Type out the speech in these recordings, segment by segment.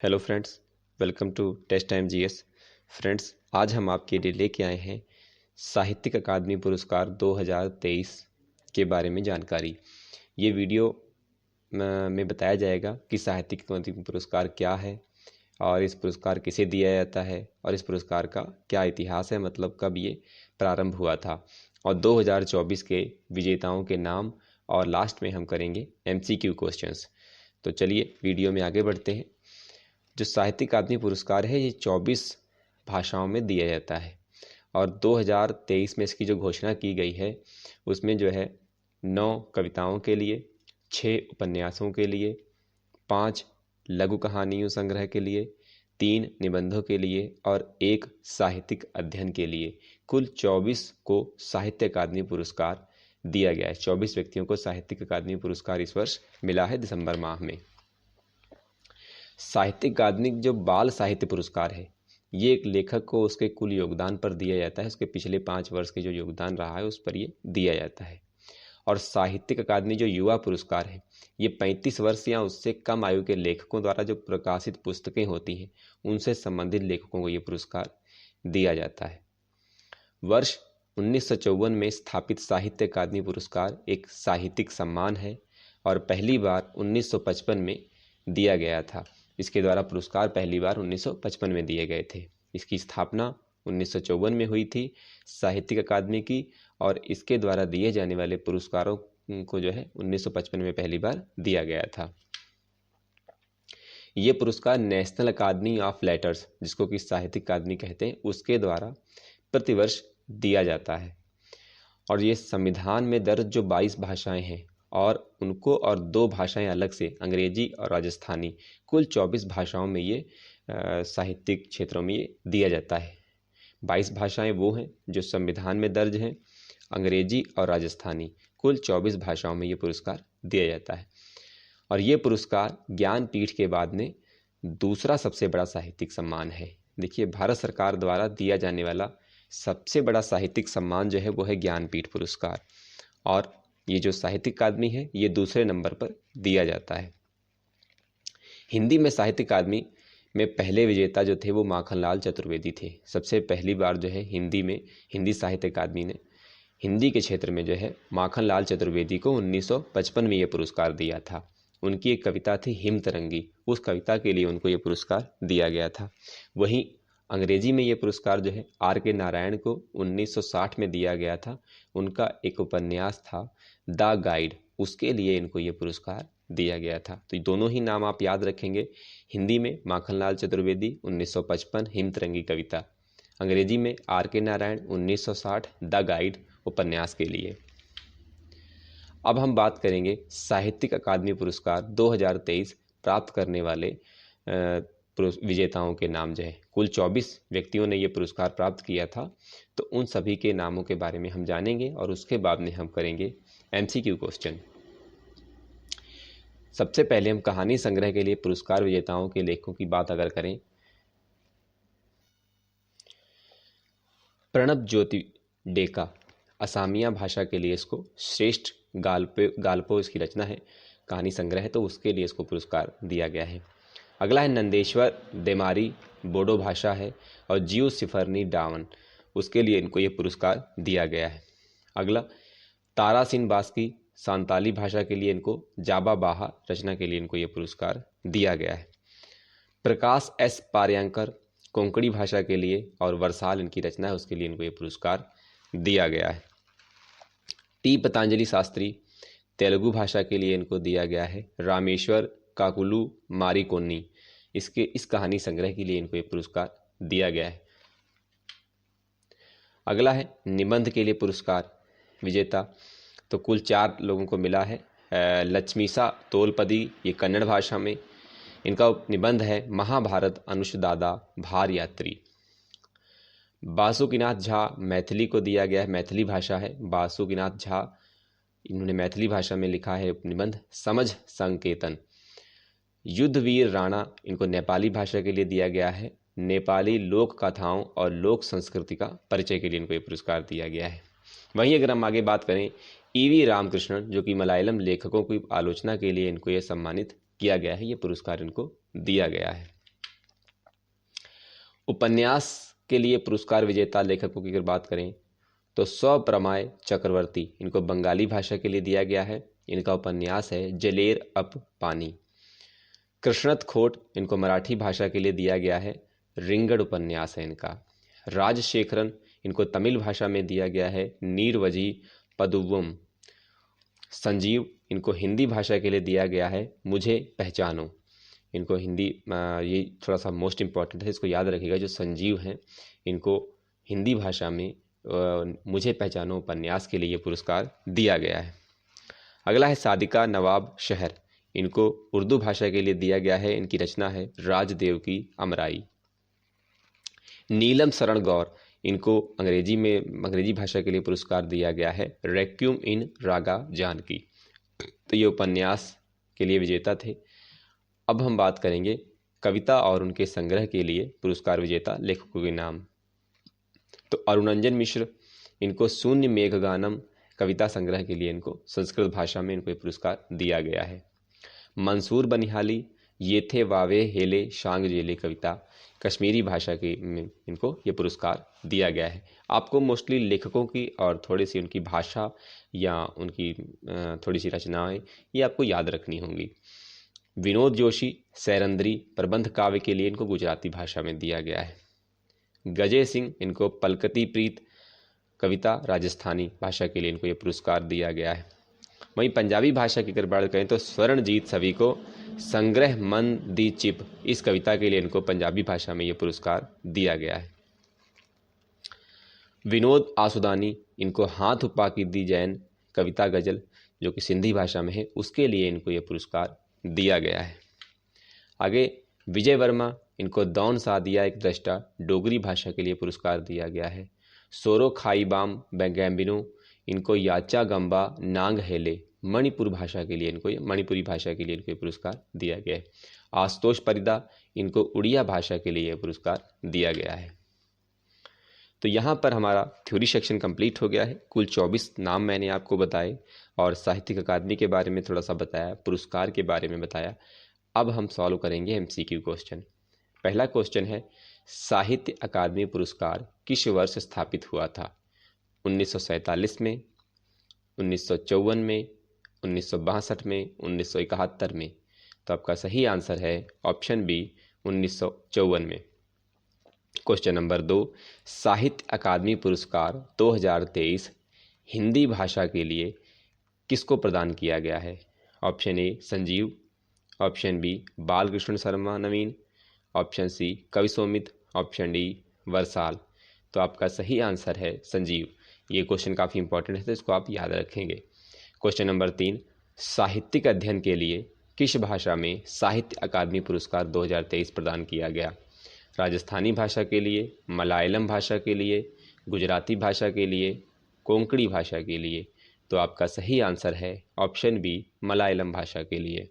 Hello friends, welcome to test time GS. Friends, आज हम आपके लिए लेके आए हैं साहित्यिक अकादमी पुरस्कार 2023 के बारे में जानकारी। ये वीडियो में बताया जाएगा कि साहित्यिक अकादमी पुरस्कार क्या है और इस पुरस्कार किसे दिया जाता है और इस पुरस्कार का क्या इतिहास है, मतलब कब ये प्रारंभ हुआ था, और 2024 के विजेताओं के नाम, और लास्ट में हम करेंगे एमसीक्यू क्वेश्चंस। तो चलिए वीडियो में आगे बढ़ते हैं। जो साहित्यिक अकादमी पुरस्कार है ये 24 भाषाओं में दिया जाता है और 2023 में इसकी जो घोषणा की गई है उसमें जो है 9 कविताओं के लिए, 6 उपन्यासों के लिए, 5 लघु कहानियों संग्रह के लिए, 3 निबंधों के लिए और 1 साहित्यिक अध्ययन के लिए कुल 24 को साहित्य अकादमी पुरस्कार दिया गया है। 24 व्यक्तियों को साहित्यिक अकादमी पुरस्कार इस वर्ष मिला है दिसंबर माह में। साहित्यिक अकादमी जो बाल साहित्य पुरस्कार है ये एक लेखक को उसके कुल योगदान पर दिया जाता है, उसके पिछले 5 वर्ष के जो योगदान रहा है उस पर ये दिया जाता है। और साहित्यिक अकादमी जो युवा पुरस्कार है ये 35 वर्ष या उससे कम आयु के लेखकों द्वारा जो प्रकाशित पुस्तकें होती हैं उनसे संबंधित लेखकों को ये पुरस्कार दिया जाता है। वर्ष 1954 में स्थापित साहित्य अकादमी पुरस्कार एक साहित्यिक सम्मान है और पहली बार 1955 में दिया गया था। इसके द्वारा पुरस्कार पहली बार 1955 में दिए गए थे। इसकी स्थापना 1954 में हुई थी साहित्यिक अकादमी की, और इसके द्वारा दिए जाने वाले पुरस्कारों को जो है 1955 में पहली बार दिया गया था। ये पुरस्कार नेशनल अकादमी ऑफ लेटर्स, जिसको कि साहित्यिक अकादमी कहते हैं, उसके द्वारा प्रतिवर्ष दिया जाता है। और ये संविधान में दर्ज जो 22 भाषाएं हैं और उनको और 2 भाषाएं अलग से, अंग्रेजी और राजस्थानी, कुल 24 भाषाओं में ये साहित्यिक क्षेत्रों में ये दिया जाता है। 22 भाषाएं वो हैं जो संविधान में दर्ज हैं, अंग्रेजी और राजस्थानी, कुल 24 भाषाओं में ये पुरस्कार दिया जाता है। और ये पुरस्कार ज्ञानपीठ के बाद में दूसरा सबसे बड़ा साहित्यिक सम्मान है। देखिए, भारत सरकार द्वारा दिया जाने वाला सबसे बड़ा साहित्यिक सम्मान जो है वो है ज्ञानपीठ पुरस्कार, और ये जो साहित्यिक अकादमी है ये दूसरे नंबर पर दिया जाता है। हिंदी में साहित्यिक अकादमी में पहले विजेता जो थे वो माखनलाल चतुर्वेदी थे। सबसे पहली बार जो है हिंदी साहित्य अकादमी ने हिंदी के क्षेत्र में जो है माखनलाल चतुर्वेदी को 1955 में ये पुरस्कार दिया था। उनकी एक कविता थी हिमतरंगी, उस कविता के लिए उनको ये पुरस्कार दिया गया था। वहीं अंग्रेजी में ये पुरस्कार जो है R.K. नारायण को 1960 में दिया गया था। उनका एक उपन्यास था द गाइड, उसके लिए इनको ये पुरस्कार दिया गया था। तो ये दोनों ही नाम आप याद रखेंगे। हिंदी में माखनलाल चतुर्वेदी 1955 हिमतरंगी कविता, अंग्रेजी में R.K. नारायण 1960 द गाइड उपन्यास के लिए। अब हम बात करेंगे साहित्यिक अकादमी पुरस्कार 2023 प्राप्त करने वाले विजेताओं के नाम जो है। कुल 24 व्यक्तियों ने ये पुरस्कार प्राप्त किया था, तो उन सभी के नामों के बारे में हम जानेंगे और उसके बाद में हम करेंगे एमसीक्यू क्वेश्चन। सबसे पहले हम कहानी संग्रह के लिए पुरस्कार विजेताओं के लेखकों की बात अगर करें, प्रणब ज्योति डेका असमिया भाषा के लिए इसको श्रेष्ठ गाल्पो इसकी रचना है, कहानी संग्रह है, तो उसके लिए इसको पुरस्कार दिया गया है। अगला है नंदेश्वर देमारी, बोडो भाषा है, और जियो सिफरनी डावन, उसके लिए इनको ये पुरस्कार दिया गया है। अगला तारा सिंह बास्की, सांताली भाषा के लिए इनको जाबा बाहा रचना के लिए इनको ये पुरस्कार दिया गया है। प्रकाश एस पार्यांकर, कोंकणी भाषा के लिए और वर्साल इनकी रचना है, उसके लिए इनको ये पुरस्कार दिया गया है। टी पतंजलि शास्त्री, तेलुगु भाषा के लिए इनको दिया गया है। रामेश्वर काकुलू मारिकोन्नी, इस कहानी संग्रह के लिए इनको ये पुरस्कार दिया गया है। अगला है निबंध के लिए पुरस्कार विजेता, तो कुल 4 लोगों को मिला है। लक्ष्मीसा तोलपदी, ये कन्नड़ भाषा में, इनका निबंध है महाभारत अनुशदादा भार यात्री। बासुकीनाथ झा मैथिली को दिया गया है, मैथिली भाषा है। बासुकीनाथ झा, इन्होंने मैथिली भाषा में लिखा है निबंध समझ संकेतन। युद्धवीर राणा, इनको नेपाली भाषा के लिए दिया गया है। नेपाली लोक कथाओं और लोक संस्कृति का परिचय के लिए इनको ये पुरस्कार दिया गया है। वहीं अगर हम आगे बात करें E.V. रामकृष्णन, जो कि मलयालम लेखकों की आलोचना के लिए इनको ये सम्मानित किया गया है, ये पुरस्कार इनको दिया गया है। उपन्यास के लिए पुरस्कार विजेता लेखकों की अगर बात करें तो स्वप्रमाय चक्रवर्ती, इनको बंगाली भाषा के लिए दिया गया है। इनका उपन्यास है जलेर अप पानी। कृष्णत खोट, इनको मराठी भाषा के लिए दिया गया है। रिंगड़ उपन्यास है इनका। राजशेखरन, इनको तमिल भाषा में दिया गया है नीरवजी पदुवम। संजीव, इनको हिंदी भाषा के लिए दिया गया है मुझे पहचानो। इनको हिंदी, ये थोड़ा सा मोस्ट इम्पॉर्टेंट है, इसको याद रखिएगा। जो संजीव हैं इनको हिंदी भाषा में मुझे पहचानो उपन्यास के लिए ये पुरस्कार दिया गया है। अगला है सादिका नवाब शहर, इनको उर्दू भाषा के लिए दिया गया है। इनकी रचना है राजदेव की अमराई। नीलम शरण गौर, इनको अंग्रेजी भाषा के लिए पुरस्कार दिया गया है रेक्यूम इन रागा जानकी। तो ये उपन्यास के लिए विजेता थे। अब हम बात करेंगे कविता और उनके संग्रह के लिए पुरस्कार विजेता लेखकों के नाम। तो अरुणंजन मिश्र, इनको शून्य मेघगानम कविता संग्रह के लिए इनको संस्कृत भाषा में इनको पुरस्कार दिया गया है। मंसूर बनिहाली, ये थे वावे हेले शांग जेले कविता, कश्मीरी भाषा की में इनको ये पुरस्कार दिया गया है। आपको मोस्टली लेखकों की और थोड़ी सी उनकी भाषा या उनकी थोड़ी सी रचनाएं ये आपको याद रखनी होंगी। विनोद जोशी सैरंद्री प्रबंध काव्य के लिए इनको गुजराती भाषा में दिया गया है। गजय सिंह, इनको पलकती प्रीत कविता राजस्थानी भाषा के लिए इनको ये पुरस्कार दिया गया है। वहीं पंजाबी भाषा की अगर बात करें तो स्वर्णजीत सभी को संग्रह मन दी चिप, इस कविता के लिए इनको पंजाबी भाषा में ये पुरस्कार दिया गया है। विनोद आसुदानी, इनको हाथ उपा की दी जैन कविता गजल जो कि सिंधी भाषा में है, उसके लिए इनको ये पुरस्कार दिया गया है। आगे विजय वर्मा, इनको दौन सादिया एक दृष्टा डोगरी भाषा के लिए पुरस्कार दिया गया है। सोरो खाईबाम गैम्बिनो, इनको याचा गंबा नांग हेले मणिपुरी भाषा के लिए इनको पुरस्कार दिया गया है। आशुतोष परिदा, इनको उड़िया भाषा के लिए पुरस्कार दिया गया है। तो यहाँ पर हमारा थ्योरी सेक्शन कंप्लीट हो गया है। कुल 24 नाम मैंने आपको बताए और साहित्यिक अकादमी के बारे में थोड़ा सा बताया, पुरस्कार के बारे में बताया। अब हम सॉल्व करेंगे एमसीक्यू क्वेश्चन। पहला क्वेश्चन है, साहित्य अकादमी पुरस्कार किस वर्ष स्थापित हुआ था? 1947 में, 1954 में, 1962 में, 1971 में। तो आपका सही आंसर है ऑप्शन बी 1954 में। क्वेश्चन नंबर 2, साहित्य अकादमी पुरस्कार 2023 हिंदी भाषा के लिए किसको प्रदान किया गया है? Option A Sanjeev, option B Balkrishna Sharma Naveen, option C कवि सौमित्र, ऑप्शन डी वर्षाल। तो आपका सही आंसर है संजीव। ये क्वेश्चन काफ़ी इंपॉर्टेंट है तो इसको आप याद रखेंगे। क्वेश्चन नंबर 3, साहित्यिक अध्ययन के लिए किस भाषा में साहित्य अकादमी पुरस्कार 2023 प्रदान किया गया? राजस्थानी भाषा के लिए, मलयालम भाषा के लिए, गुजराती भाषा के लिए, कोंकणी भाषा के लिए। तो आपका सही आंसर है ऑप्शन बी मलयालम भाषा के लिए।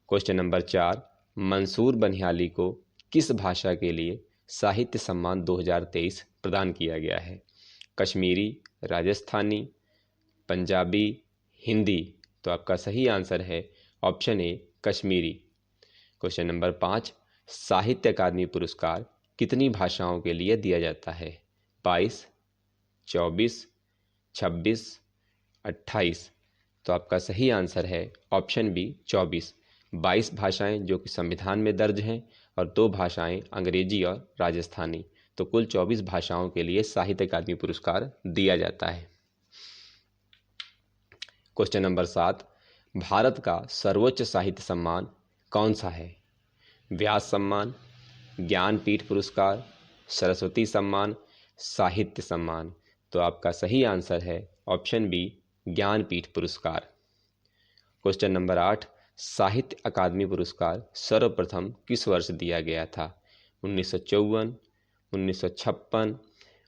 क्वेश्चन नंबर 4, मंसूर बनिहाली को किस भाषा के लिए साहित्य सम्मान 2023 प्रदान किया गया है? कश्मीरी, राजस्थानी, पंजाबी, हिंदी। तो आपका सही आंसर है ऑप्शन ए कश्मीरी। क्वेश्चन नंबर 5, साहित्य अकादमी पुरस्कार कितनी भाषाओं के लिए दिया जाता है? 22, 24, 26, 28। तो आपका सही आंसर है ऑप्शन बी 24। 22 भाषाएं जो कि संविधान में दर्ज हैं और 2 भाषाएं अंग्रेजी और राजस्थानी। तो कुल 24 भाषाओं के लिए साहित्य अकादमी पुरस्कार दिया जाता है। क्वेश्चन नंबर 7, भारत का सर्वोच्च साहित्य सम्मान कौन सा है? व्यास सम्मान, ज्ञानपीठ पुरस्कार, सरस्वती सम्मान, साहित्य सम्मान। तो आपका सही आंसर है ऑप्शन बी ज्ञानपीठ पुरस्कार। क्वेश्चन नंबर 8, साहित्य अकादमी पुरस्कार सर्वप्रथम किस वर्ष दिया गया था? 1954, 1956,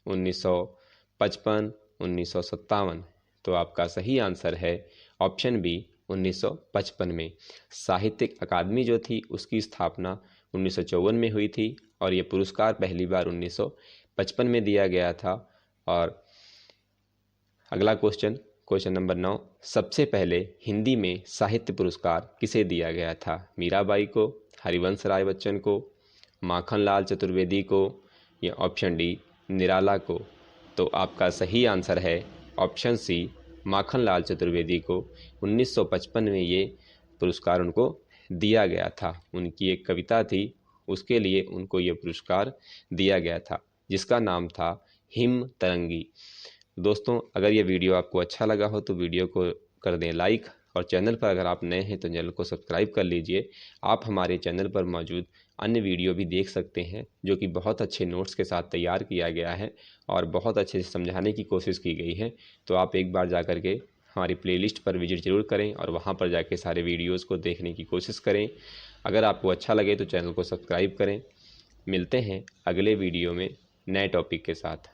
1955, 1957। तो आपका सही आंसर है ऑप्शन बी 1955 में। साहित्यिक अकादमी जो थी उसकी स्थापना 1954 में हुई थी और ये पुरस्कार पहली बार 1955 में दिया गया था। और अगला क्वेश्चन नंबर 9, सबसे पहले हिंदी में साहित्य पुरस्कार किसे दिया गया था? मीराबाई को, हरिवंश राय बच्चन को, माखनलाल चतुर्वेदी को या ऑप्शन डी निराला को? तो आपका सही आंसर है ऑप्शन सी, माखनलाल चतुर्वेदी को 1955 में ये पुरस्कार उनको दिया गया था। उनकी एक कविता थी, उसके लिए उनको ये पुरस्कार दिया गया था, जिसका नाम था हिम तरंगी। दोस्तों, अगर ये वीडियो आपको अच्छा लगा हो तो वीडियो को कर दें लाइक, और चैनल पर अगर आप नए हैं तो चैनल को सब्सक्राइब कर लीजिए। आप हमारे चैनल पर मौजूद अन्य वीडियो भी देख सकते हैं, जो कि बहुत अच्छे नोट्स के साथ तैयार किया गया है और बहुत अच्छे से समझाने की कोशिश की गई है। तो आप एक बार जा कर के हमारी प्लेलिस्ट पर विजिट ज़रूर करें और वहाँ पर जाके सारे वीडियोज़ को देखने की कोशिश करें। अगर आपको अच्छा लगे तो चैनल को सब्सक्राइब करें। मिलते हैं अगले वीडियो में नए टॉपिक के साथ।